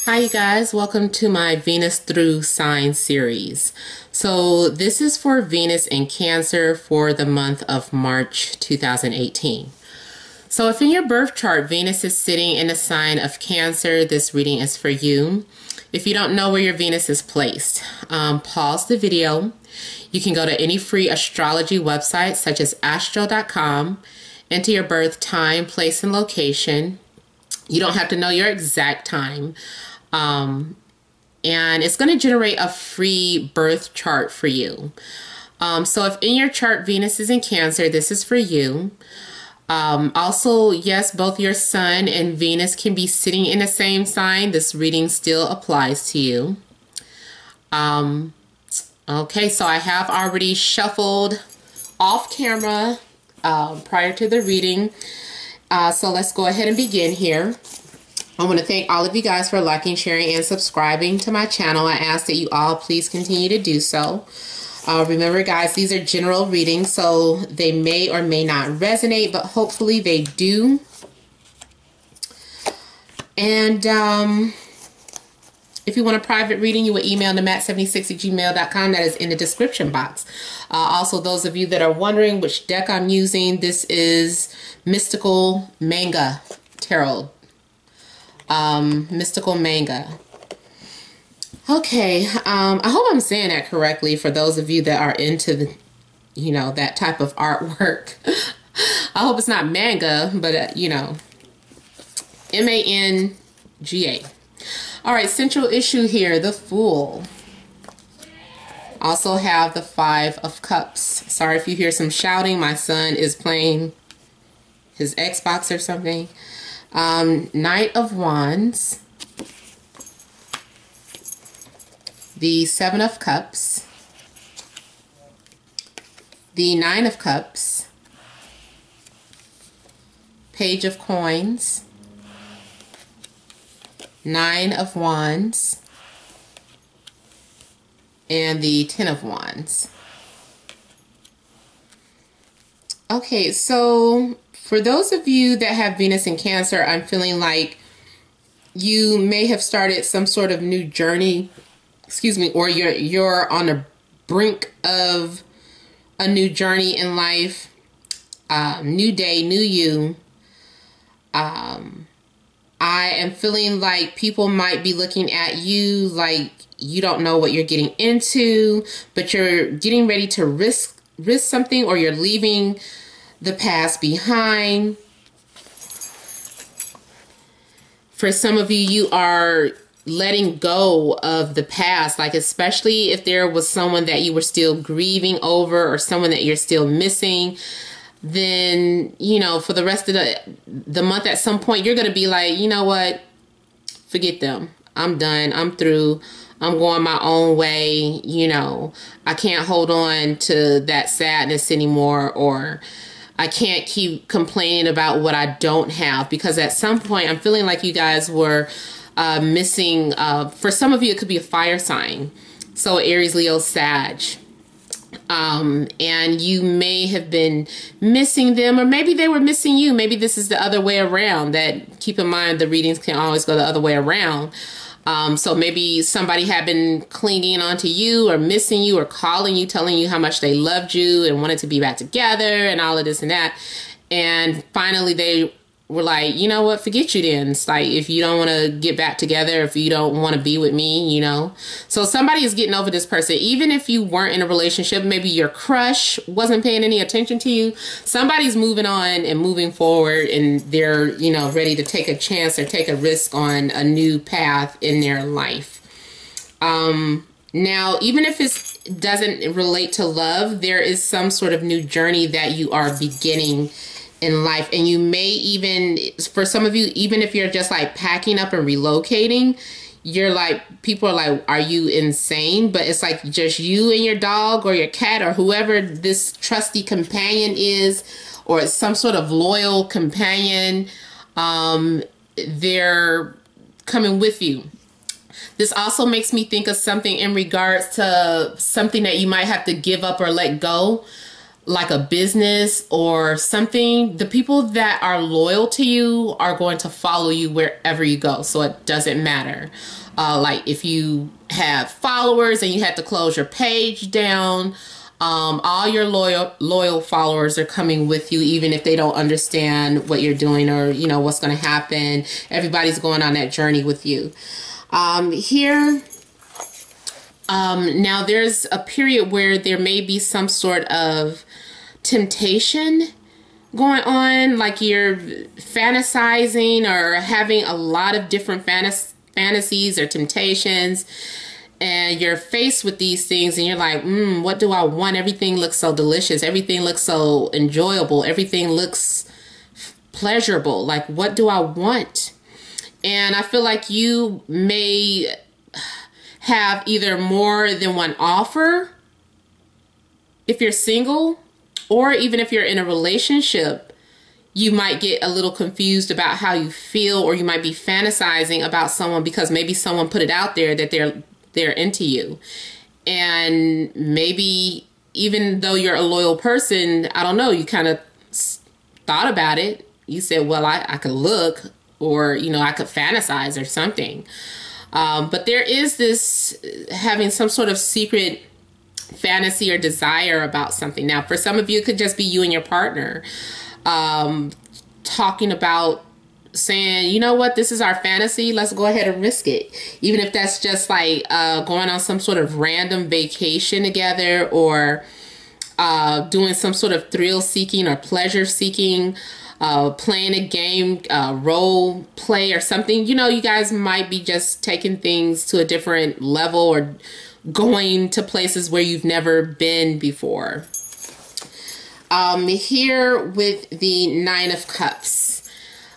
Hi you guys, welcome to my Venus through sign series. So this is for Venus in Cancer for the month of March 2018. So if in your birth chart Venus is sitting in the sign of Cancer, this reading is for you. If you don't know where your Venus is placed, pause the video. You can go to any free astrology website such as astro.com, enter your birth time, place, and location. You don't have to know your exact time. And it's going to generate a free birth chart for you. So if in your chart Venus is in Cancer, this is for you. Also, yes, both your Sun and Venus can be sitting in the same sign. This reading still applies to you. Okay, so I have already shuffled off camera prior to the reading. So let's go ahead and begin here. I want to thank all of you guys for liking, sharing, and subscribing to my channel. I ask that you all please continue to do so. Remember, guys, these are general readings, so they may or may not resonate, but hopefully they do. And if you want a private reading, you would email namat76@gmail.com. That is in the description box. Also, those of you that are wondering which deck I'm using, this is Mystical Manga Tarot. Mystical Manga. Okay, I hope I'm saying that correctly for those of you that are into the, that type of artwork. I hope it's not manga, but M-A-N-G-A. All right, central issue here, the Fool. Also have the Five of Cups. Sorry if you hear some shouting. My son is playing his Xbox or something. Knight of Wands, the Seven of Cups, the Nine of Cups, Page of Coins, Nine of Wands, and the Ten of Wands. Okay, so for those of you that have Venus in Cancer, I'm feeling like you may have started some sort of new journey, or you're on the brink of a new journey in life, new day, new you. I am feeling like people might be looking at you like you don't know what you're getting into, but you're getting ready to risk something, or you're leaving the past behind. For some of you, you are letting go of the past, like especially if there was someone that you were still grieving over or someone that you're still missing, then, for the rest of the month at some point, you're going to be like, you know what, forget them. I'm done. I'm through. I'm going my own way. I can't hold on to that sadness anymore, or I can't keep complaining about what I don't have, because at some point I'm feeling like you guys were missing, for some of you it could be a fire sign, so Aries, Leo, Sag, and you may have been missing them, or maybe they were missing you. Maybe this is the other way around. That, keep in mind, the readings can always go the other way around. So maybe somebody had been clinging onto you or missing you or calling you, telling you how much they loved you and wanted to be back together and all of this and that. And finally they were like, you know what, forget you then. It's like, if you don't want to get back together, if you don't want to be with me, So somebody is getting over this person. Even if you weren't in a relationship, maybe your crush wasn't paying any attention to you. Somebody's moving on and moving forward, and they're, ready to take a chance or take a risk on a new path in their life. Now, even if it doesn't relate to love, there is some sort of new journey that you are beginning in life. And you may even, for some of you, even if you're just like packing up and relocating, you're like, people are like, are you insane? But it's like just you and your dog or your cat or whoever this trusty companion is, or some sort of loyal companion, they're coming with you. This also makes me think of something in regards to something that you might have to give up or let go. like a business or something, the people that are loyal to you are going to follow you wherever you go. So it doesn't matter. Like if you have followers and you had to close your page down, all your loyal followers are coming with you, even if they don't understand what you're doing or, you know, what's going to happen. Everybody's going on that journey with you. Here, now there's a period where there may be some sort of temptation going on, like you're fantasizing or having a lot of different fantasies or temptations, and you're faced with these things and you're like, what do I want? Everything looks so delicious. Everything looks so enjoyable. Everything looks pleasurable. Like, what do I want? And I feel like you may have either more than one offer if you're single, or even if you're in a relationship, you might get a little confused about how you feel, or you might be fantasizing about someone because maybe someone put it out there that they're into you. And maybe even though you're a loyal person, I don't know, you kind of thought about it. You said, well, I could look, or, you know, I could fantasize or something. But there is this having some sort of secret fantasy or desire about something. Now, for some of you, it could just be you and your partner talking about saying, you know what, this is our fantasy. Let's go ahead and risk it. Even if that's just like going on some sort of random vacation together, or doing some sort of thrill seeking or pleasure seeking, playing a game, role play or something. You know, you guys might be just taking things to a different level or going to places where you've never been before. Here with the Nine of Cups,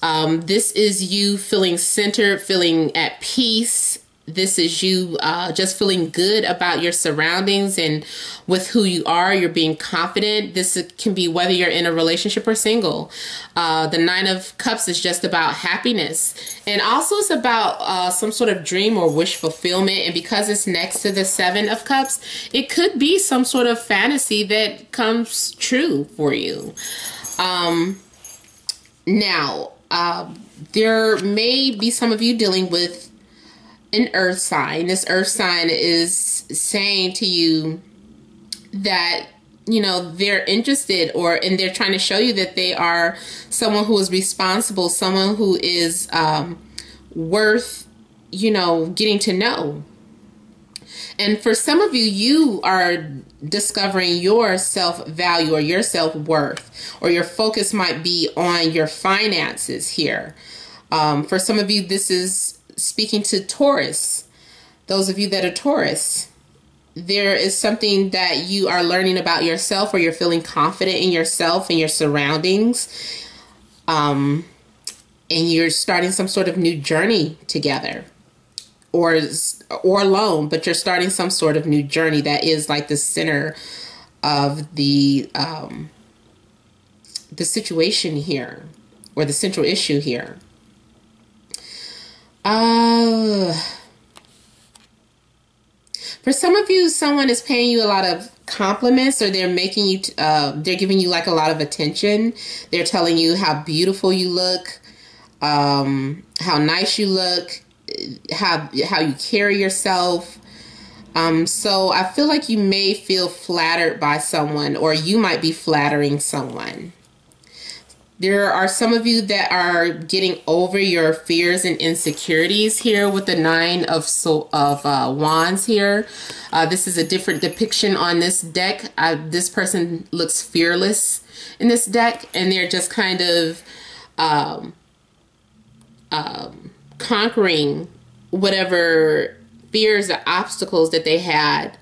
this is you feeling centered, feeling at peace. This is you just feeling good about your surroundings and with who you are. You're being confident. This can be whether you're in a relationship or single. The Nine of Cups is just about happiness. And also it's about some sort of dream or wish fulfillment. And because it's next to the Seven of Cups, it could be some sort of fantasy that comes true for you. Now, there may be some of you dealing with an earth sign. This earth sign is saying to you that, you know, they're interested, and they're trying to show you that they are someone who is responsible, someone who is worth, you know, getting to know. And for some of you, you are discovering your self-value or your self-worth, or your focus might be on your finances here. For some of you, this is speaking to Taurus. Those of you that are Taurus, there is something that you are learning about yourself, or you're feeling confident in yourself and your surroundings. And you're starting some sort of new journey together, or alone, but you're starting some sort of new journey that is like the center of the situation here, or the central issue here. For some of you, someone is paying you a lot of compliments, or they're making you, they're giving you like a lot of attention. They're telling you how beautiful you look, how nice you look, how you carry yourself. So I feel like you may feel flattered by someone, or you might be flattering someone. There are some of you that are getting over your fears and insecurities here with the Nine of Wands here. This is a different depiction on this deck. This person looks fearless in this deck, and they're just kind of conquering whatever fears or obstacles that they had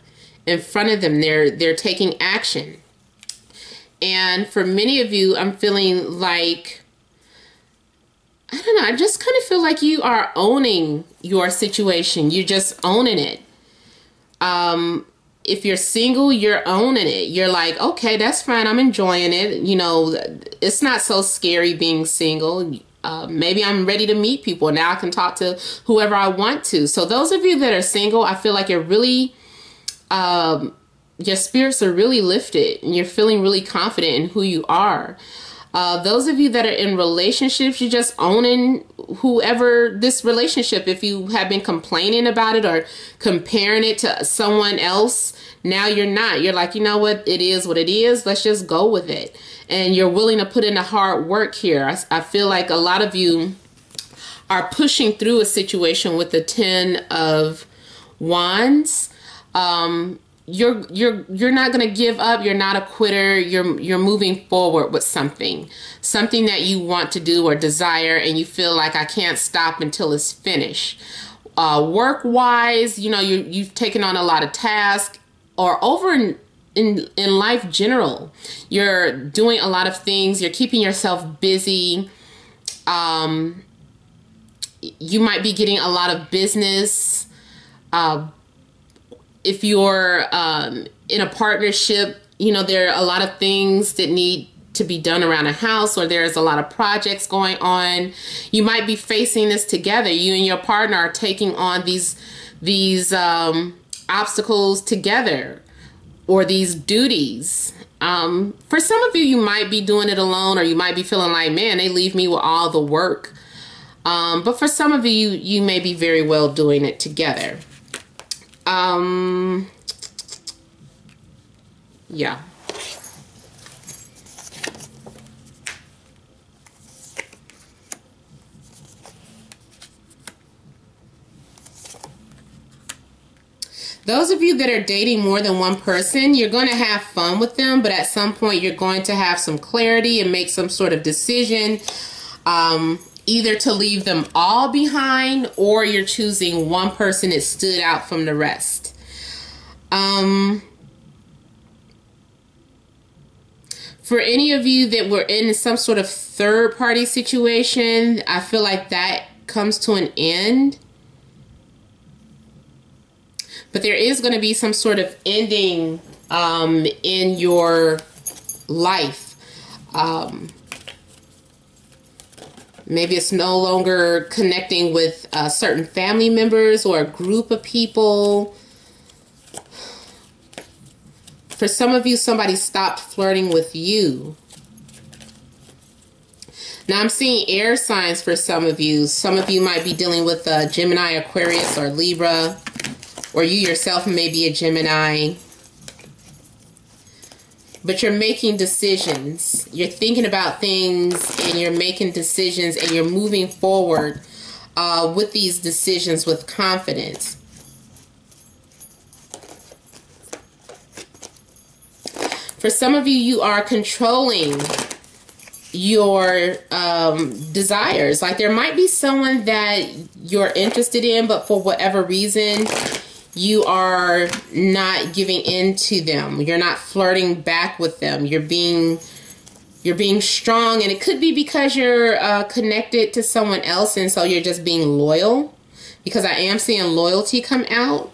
in front of them. They're taking action. And for many of you, I'm feeling like, I don't know, I just kind of feel like you are owning your situation. You're just owning it. If you're single, you're owning it. You're like, okay, that's fine. I'm enjoying it. You know, it's not so scary being single. Maybe I'm ready to meet people. Now I can talk to whoever I want to. So those of you that are single, I feel like you're really your spirits are really lifted and you're feeling really confident in who you are. Those of you that are in relationships, you're just owning whoever this relationship. If you have been complaining about it or comparing it to someone else, now you're not. You're like, you know what? It is what it is. Let's just go with it. And you're willing to put in the hard work here. I feel like a lot of you are pushing through a situation with the 10 of Wands. You're not going to give up. You're not a quitter. You're moving forward with something that you want to do or desire, and you feel like I can't stop until it's finished. Work wise, you know, you've taken on a lot of tasks, or over in life general, you're doing a lot of things. You're keeping yourself busy. You might be getting a lot of business. If you're in a partnership, you know, there are a lot of things that need to be done around a house, or there's a lot of projects going on. You might be facing this together. You and your partner are taking on these obstacles together, or these duties. For some of you, you might be doing it alone, or you might be feeling like, man, they leave me with all the work. But for some of you, you may be very well doing it together. Yeah. Those of you that are dating more than one person, you're going to have fun with them, but at some point you're going to have some clarity and make some sort of decision, either to leave them all behind, or you're choosing one person that stood out from the rest. For any of you that were in some sort of third-party situation, I feel like that comes to an end. But there is going to be some sort of ending in your life. Maybe it's no longer connecting with certain family members or a group of people. For some of you, somebody stopped flirting with you. Now I'm seeing air signs for some of you. Some of you might be dealing with Gemini, Aquarius, or Libra. Or you yourself may be a Gemini. But you're making decisions. You're thinking about things, and you're making decisions, and you're moving forward with these decisions with confidence. For some of you, you are controlling your desires. Like there might be someone that you're interested in, but for whatever reason, you are not giving in to them. You're not flirting back with them. You're being strong, and it could be because you're connected to someone else, and so you're just being loyal, because I am seeing loyalty come out.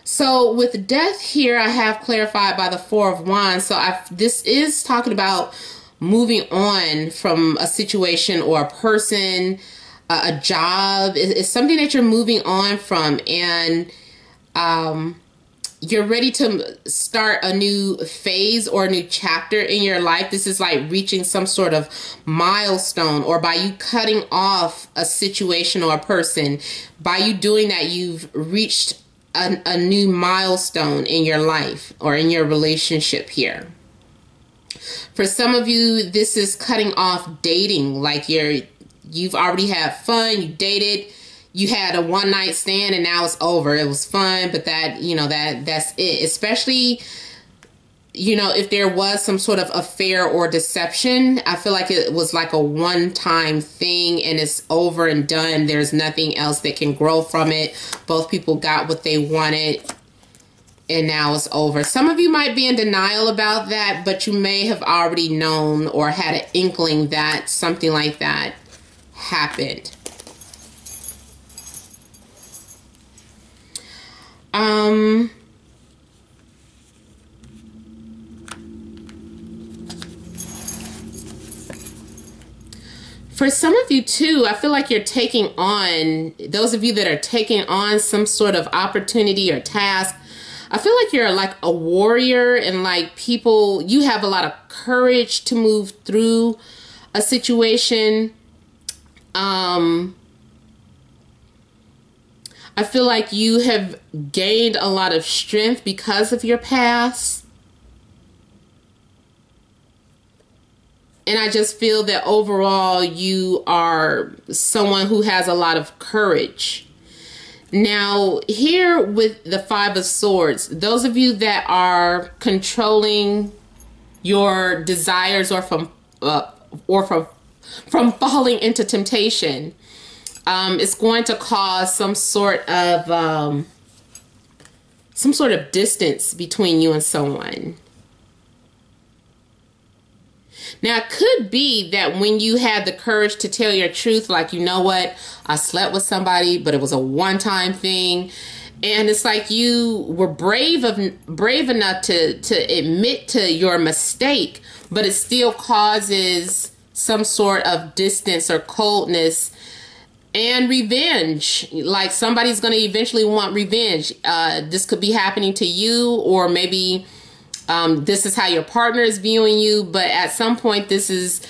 So with death here, I have clarified by the Four of Wands. So this is talking about moving on from a situation or a person, a job. It's something that you're moving on from, and you're ready to start a new phase or a new chapter in your life. This is like reaching some sort of milestone, or by you cutting off a situation or a person, by you doing that, you've reached a new milestone in your life or in your relationship here. For some of you, this is cutting off dating. Like you've already had fun, you dated, you had a one-night stand, and now it's over. It was fun, but that's it. Especially, if there was some sort of affair or deception, I feel like it was like a one-time thing, and it's over and done. There's nothing else that can grow from it. Both people got what they wanted, and now it's over. Some of you might be in denial about that, but you may have already known or had an inkling that something like that happened. For some of you too, I feel like you're taking on, those of you that are taking on some sort of opportunity or task, I feel like you're like a warrior, and like people, you have a lot of courage to move through a situation. I feel like you have gained a lot of strength because of your past. And I just feel that overall you are someone who has a lot of courage. Now, here with the Five of Swords, those of you that are controlling your desires or from falling into temptation, it's going to cause some sort of distance between you and someone. Now, it could be that when you had the courage to tell your truth, like, you know what, I slept with somebody, but it was a one-time thing. And it's like you were brave enough to admit to your mistake, but it still causes some sort of distance or coldness and revenge. Like somebody's going to eventually want revenge. This could be happening to you, or maybe this is how your partner is viewing you, but at some point this is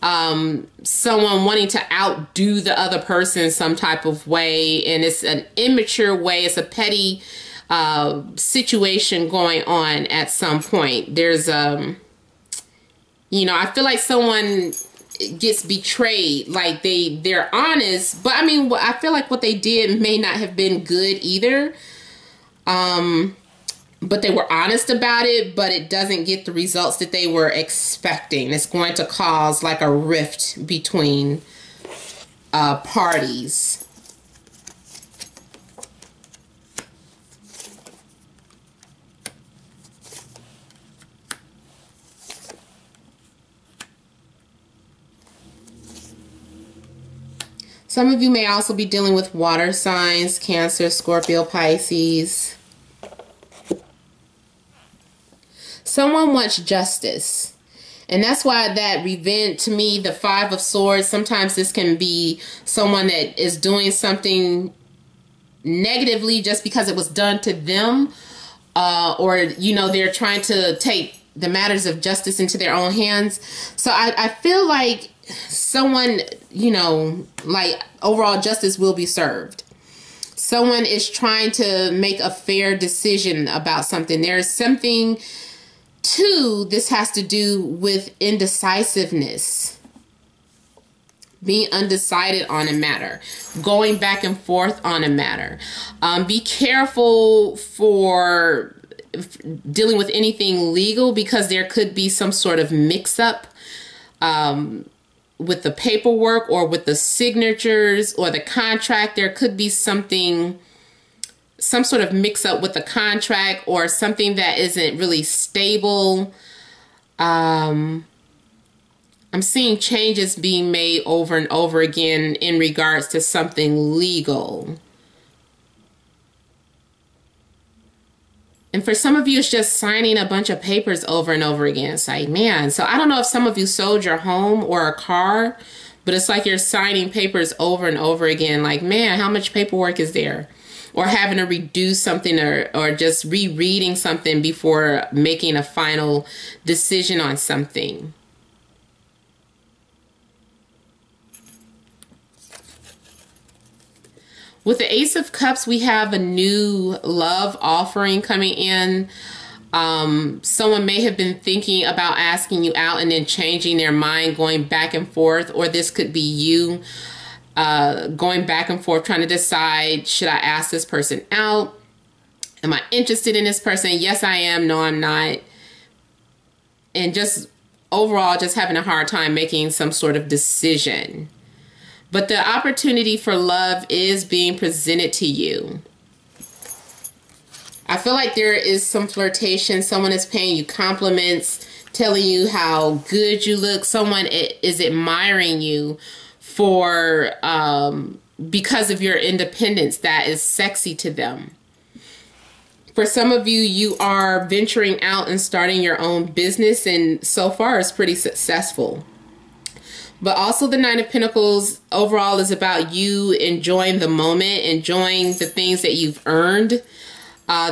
someone wanting to outdo the other person in some type of way, and it's an immature way. It's a petty situation going on at some point. There's I feel like someone gets betrayed, like they're honest, but I mean, I feel like what they did may not have been good either. But they were honest about it, but it doesn't get the results that they were expecting. It's going to cause like a rift between parties. Some of you may also be dealing with water signs, Cancer, Scorpio, Pisces. Someone wants justice. And that's why that revenge, to me, the Five of Swords, sometimes this can be someone that is doing something negatively just because it was done to them. Or, they're trying to take the matters of justice into their own hands. So I feel like someone, like overall justice will be served. Someone is trying to make a fair decision about something. There's something to this has to do with indecisiveness. Being undecided on a matter. Going back and forth on a matter. Be careful for dealing with anything legal, because there could be some sort of mix-up with the paperwork or with the signatures or the contract. There could be some sort of mix-up with the contract or something that isn't really stable. I'm seeing changes being made over and over again in regards to something legal. And for some of you, it's just signing a bunch of papers over and over again. It's like, man, so I don't know if some of you sold your home or a car, but it's like you're signing papers over and over again. Like, man, how much paperwork is there? Or having to redo something, or just rereading something before making a final decision on something. With the Ace of Cups, we have a new love offering coming in. Someone may have been thinking about asking you out and then changing their mind, going back and forth, or this could be you going back and forth, trying to decide, should I ask this person out? Am I interested in this person? Yes, I am. No, I'm not. And just overall, just having a hard time making some sort of decision. But the opportunity for love is being presented to you. I feel like there is some flirtation. Someone is paying you compliments, telling you how good you look. Someone is admiring you for because of your independence. That is sexy to them. For some of you, you are venturing out and starting your own business, and so far it's pretty successful. But also the Nine of Pentacles overall is about you enjoying the moment, enjoying the things that you've earned.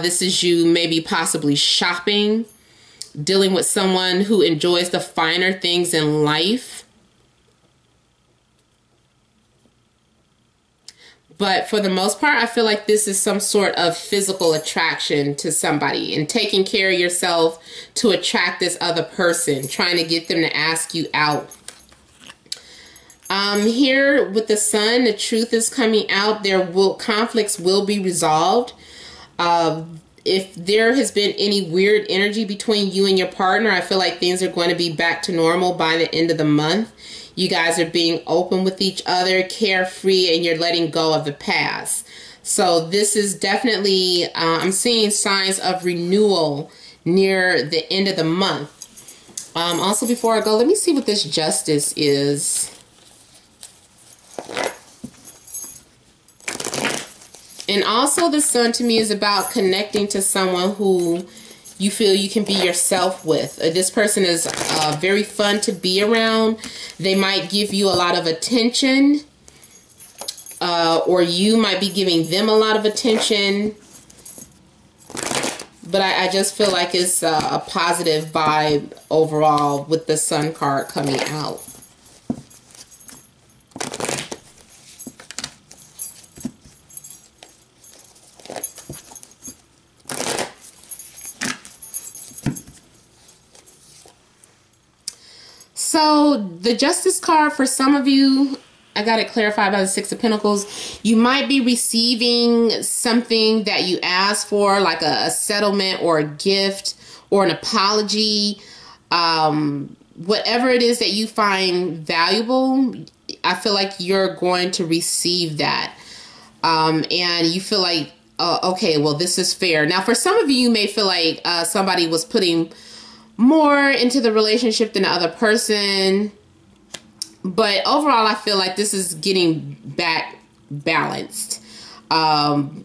This is you maybe possibly shopping, dealing with someone who enjoys the finer things in life. But for the most part, I feel like this is some sort of physical attraction to somebody and taking care of yourself to attract this other person, trying to get them to ask you out. Here with the Sun, the truth is coming out. Conflicts will be resolved. If there has been any weird energy between you and your partner, I feel like things are going to be back to normal by the end of the month. You guys are being open with each other, carefree, and you're letting go of the past. So this is definitely, I'm seeing signs of renewal near the end of the month. Also, before I go, let me see what this Justice is. And also the Sun to me is about connecting to someone who you feel you can be yourself with. This person is very fun to be around. They might give you a lot of attention, or you might be giving them a lot of attention. But I just feel like it's a positive vibe overall with the Sun card coming out. So the Justice card, for some of you, I got it clarified by the Six of Pentacles. You might be receiving something that you asked for, like a settlement or a gift or an apology. Whatever it is that you find valuable, I feel like you're going to receive that. And you feel like, okay, well, this is fair. Now, for some of you, you may feel like somebody was putting more into the relationship than the other person. But overall, I feel like this is getting back balanced. Being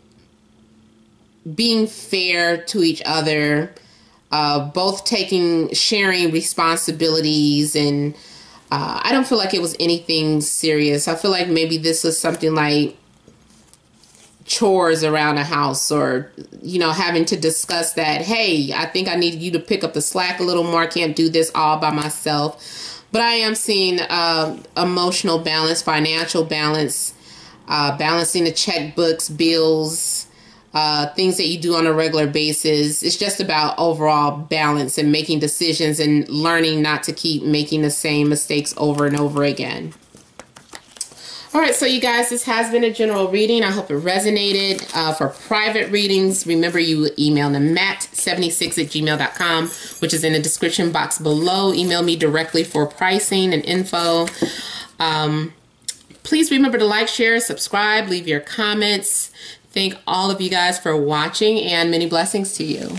fair to each other. Both sharing responsibilities. And I don't feel like it was anything serious. I feel like maybe this was something like chores around the house, or having to discuss that, hey, I think I need you to pick up the slack a little more. I can't do this all by myself. But I am seeing emotional balance, financial balance, balancing the checkbooks, bills, things that you do on a regular basis. It's just about overall balance and making decisions and learning not to keep making the same mistakes over and over again. All right, so you guys, this has been a general reading. I hope it resonated. For private readings, remember you email them matt76@gmail.com, which is in the description box below. Email me directly for pricing and info. Please remember to like, share, subscribe, leave your comments. Thank all of you guys for watching, and many blessings to you.